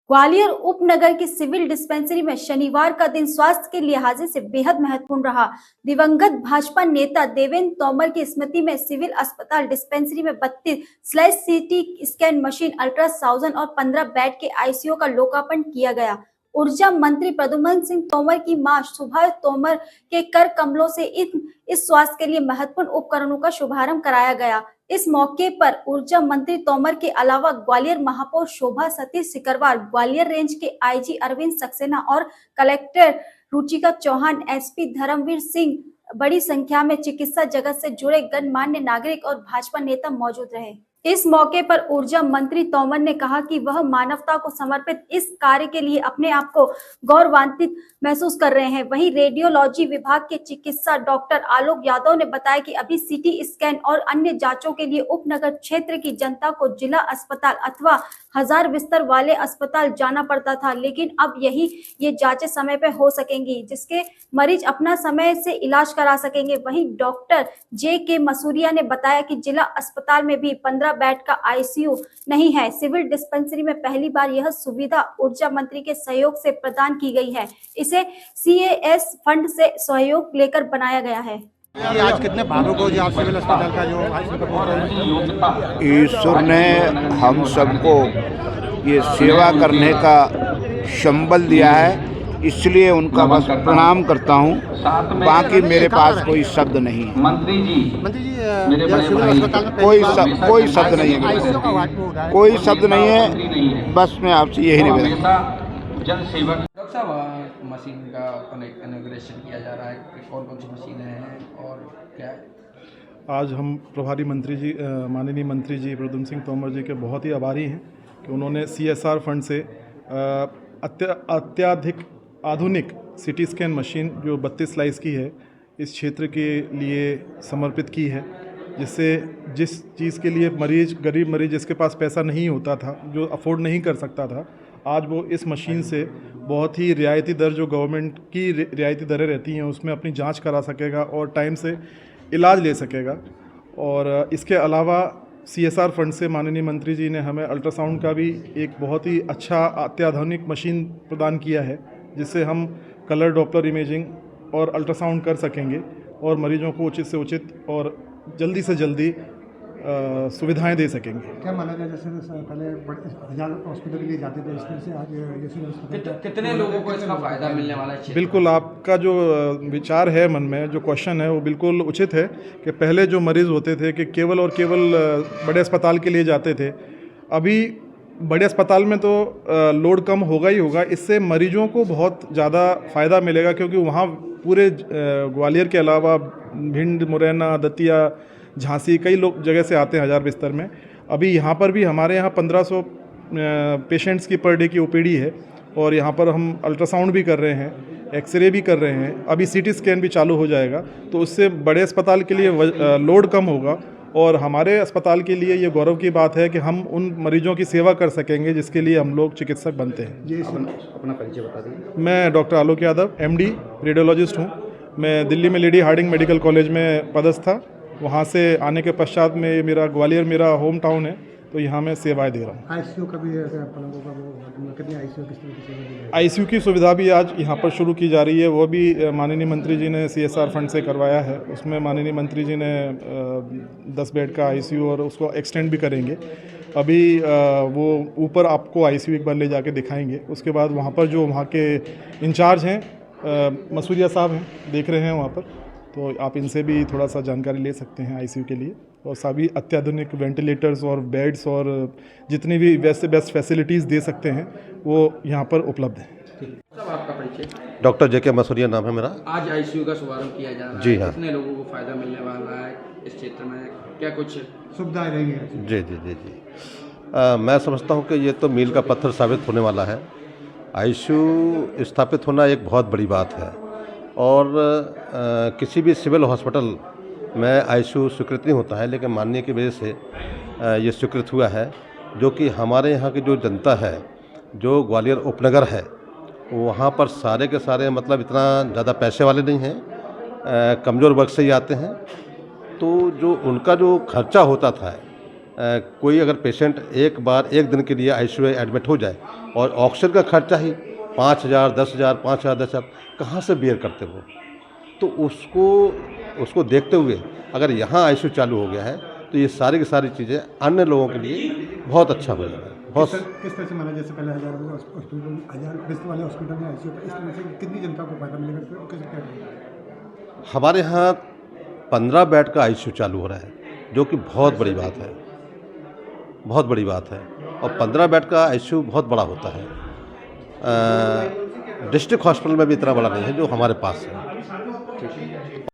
ग्वालियर उपनगर की civil dispensary में शनिवार का दिन स्वास्थ्य के लिहाज से बेहद महत्वपूर्ण रहा। दिवंगत भाजपा नेता देवेंद्र तोमर की स्मृति में सिविल अस्पताल डिस्पेंसरी में 32 slash CT scan machine, ultrasound और 15 बेड के आईसीयू का लोकार्पण किया गया। ऊर्जा मंत्री प्रद्युम्न सिंह तोमर की मां सुभाष तोमर के कर कमलों से इस स्वास्थ्य के लिए महत्वपूर्ण उपकरणों का शुभारंभ कराया गया। इस मौके पर ऊर्जा मंत्री तोमर के अलावा ग्वालियर महापौर शोभा सतीश सिकरवार, ग्वालियर रेंज के आईजी अरविंद सक्सेना और कलेक्टर रुचिका चौहान, एसपी धर्मवीर सिंह, बड़ी संख्या में चिकित्सा जगत से जुड़े गणमान्य नागरिक और भाजपा नेता मौजूद रहे। इस मौके पर ऊर्जा मंत्री तोमर ने कहा कि वह मानवता को समर्पित इस कार्य के लिए अपने आप को गौरवान्वित महसूस कर रहे हैं। वहीं रेडियोलॉजी विभाग के चिकित्सक डॉक्टर आलोक यादव ने बताया कि अभी सीटी स्कैन और अन्य जांचों के लिए उपनगर क्षेत्र की जनता को जिला अस्पताल अथवा 1000 बिस्तर वाले अस्पताल जाना पड़ता था, लेकिन अब ये जांचें समय पर हो सकेंगी, जिसके मरीज अपना समय से इलाज करा सकेंगे। वहीं डॉक्टर जे.के. मसूरिया ने बताया कि जिला अस्पताल में भी 15 बेड का आईसीयू नहीं है। सिविल डिस्पेंसरी में पहली बार यह सुविधा ऊर्जा मंत्री के सहयोग से प्रदान की गई है। इसे सीएस फंड से सहयोग लेकर बनाया गया है। आज कितने भावुक हो जी आप सिविल अस्पताल का जो ईश्वर ने हम सबको ये सेवा करने का संबल दिया है, इसलिए उनका बस प्रणाम करता हूँ। बाकी मेरे पास कोई शब्द नहीं है। मंत्री जी कोई शब्द नहीं है, कोई शब्द नहीं है। बस मैं आपसे यही निवेदन। डॉक्टर साहब, मशीन का इनॉग्रेशन किया जा रहा है, कौन कौन सी मशीनें हैं और क्या है? आज हम प्रभारी मंत्री जी, माननीय मंत्री जी प्रद्युम्न सिंह तोमर जी के बहुत ही आभारी हैं कि उन्होंने CSR फंड से अत्याधिक आधुनिक सीटी स्कैन मशीन जो 32 स्लाइस की है, इस क्षेत्र के लिए समर्पित की है, जिससे जिस चीज़ के लिए गरीब मरीज जिसके पास पैसा नहीं होता था, जो अफोर्ड नहीं कर सकता था, आज वो इस मशीन से बहुत ही रियायती दर, जो गवर्नमेंट की रियायती दरें रहती हैं, उसमें अपनी जांच करा सकेगा और टाइम से इलाज ले सकेगा। और इसके अलावा CSR फंड से माननीय मंत्री जी ने हमें अल्ट्रासाउंड का भी एक बहुत ही अच्छा अत्याधुनिक मशीन प्रदान किया है, जिससे हम कलर डॉपलर इमेजिंग और अल्ट्रासाउंड कर सकेंगे और मरीजों को उचित से उचित और जल्दी से जल्दी सुविधाएं दे सकेंगे। क्या माना जाए, जैसे पहले बड़े हॉस्पिटल के लिए जाते थे, इसमें से आज ये कितने लोगों को इसका फायदा मिलने वाला है? बिल्कुल, आपका जो विचार है मन में, जो क्वेश्चन है, वो बिल्कुल उचित है कि पहले जो मरीज़ होते थे कि केवल और केवल बड़े अस्पताल के लिए जाते थे। अभी बड़े अस्पताल में तो लोड कम होगा ही होगा, इससे मरीजों को बहुत ज़्यादा फ़ायदा मिलेगा, क्योंकि वहाँ पूरे ग्वालियर के अलावा भिंड, मुरैना, दतिया, झांसी, कई लोग जगह से आते हैं 1000 बिस्तर में। अभी यहाँ पर भी हमारे यहाँ 1500 पेशेंट्स की पर डे की OPD है, और यहाँ पर हम अल्ट्रासाउंड भी कर रहे हैं, एक्सरे भी कर रहे हैं, अभी CT स्कैन भी चालू हो जाएगा। तो उससे बड़े अस्पताल के लिए लोड कम होगा, और हमारे अस्पताल के लिए ये गौरव की बात है कि हम उन मरीजों की सेवा कर सकेंगे जिसके लिए हम लोग चिकित्सक बनते हैं। जी, अपना परिचय बता दीजिए। मैं डॉक्टर आलोक यादव, MD रेडियोलॉजिस्ट हूँ। मैं दिल्ली में लेडी हार्डिंग मेडिकल कॉलेज में पदस्थ था। वहाँ से आने के पश्चात में मेरा ग्वालियर मेरा होम टाउन है, तो यहाँ मैं सेवाएं दे रहा हूँ। आईसीयू का भी कितनी आईसीयू किस तरह की सेवा दी है? आईसीयू की सुविधा भी आज यहाँ पर शुरू की जा रही है, वो भी माननीय मंत्री जी ने CSR फंड से करवाया है। उसमें माननीय मंत्री जी ने 10 बेड का आईसीयू और उसको एक्सटेंड भी करेंगे। अभी वो ऊपर आपको आईसीयू एक बार ले जाके दिखाएंगे। उसके बाद वहाँ पर जो वहाँ के इंचार्ज हैं, मसूरिया साहब हैं, देख रहे हैं वहाँ पर, तो आप इनसे भी थोड़ा सा जानकारी ले सकते हैं आईसीयू के लिए। और सभी अत्याधुनिक वेंटिलेटर्स और बेड्स और जितनी भी बेस्ट फैसिलिटीज़ दे सकते हैं वो यहाँ पर उपलब्ध हैं। सब आपका परिचय? Doctor JK. मसूरिया नाम है मेरा। आज आईसीयू का शुभारंभ किया जा रहा है। जी हाँ। कितने लोगों को फायदा मिलने वाला है इस क्षेत्र में? क्या कुछ सुविधाएं रहेंगी? जी। मैं समझता हूँ कि ये तो मील का पत्थर साबित होने वाला है। आईसीयू स्थापित होना एक बहुत बड़ी बात है, और किसी भी सिविल हॉस्पिटल में आईसीयू स्वीकृत नहीं होता है, लेकिन माननीय की वजह से ये स्वीकृत हुआ है, जो कि हमारे यहाँ की जो जनता है, जो ग्वालियर उपनगर है, वहाँ पर सारे के सारे मतलब इतना ज़्यादा पैसे वाले नहीं हैं, कमज़ोर वर्ग से ही आते हैं। तो जो उनका जो खर्चा होता था कोई अगर पेशेंट एक बार एक दिन के लिए आईसीयू में एडमिट हो जाए और ऑक्सीजन का खर्चा ही 5,000, 10,000, 5,000, 10,000 कहाँ से बेयर करते वो। तो उसको देखते हुए अगर यहाँ आईसीयू चालू हो गया है तो ये सारी की सारी चीज़ें अन्य लोगों के लिए बहुत अच्छा हो जाएगा। बहुत किस तरह से माना, जैसे पहले 1000 हॉस्पिटल 1000 बेड वाले हॉस्पिटल में आईसीयू था, इस तरह से कितनी जनता को फायदा मिलेगा, कैसे क्या करेंगे? हमारे यहाँ 15 बेड का आईसीयू चालू हो रहा है, जो कि बहुत बड़ी बात है, बहुत बड़ी बात है। और 15 बेड का आईसीयू बहुत बड़ा होता है। डिस्ट्रिक्ट हॉस्पिटल में भी इतना बड़ा नहीं है जो हमारे पास है।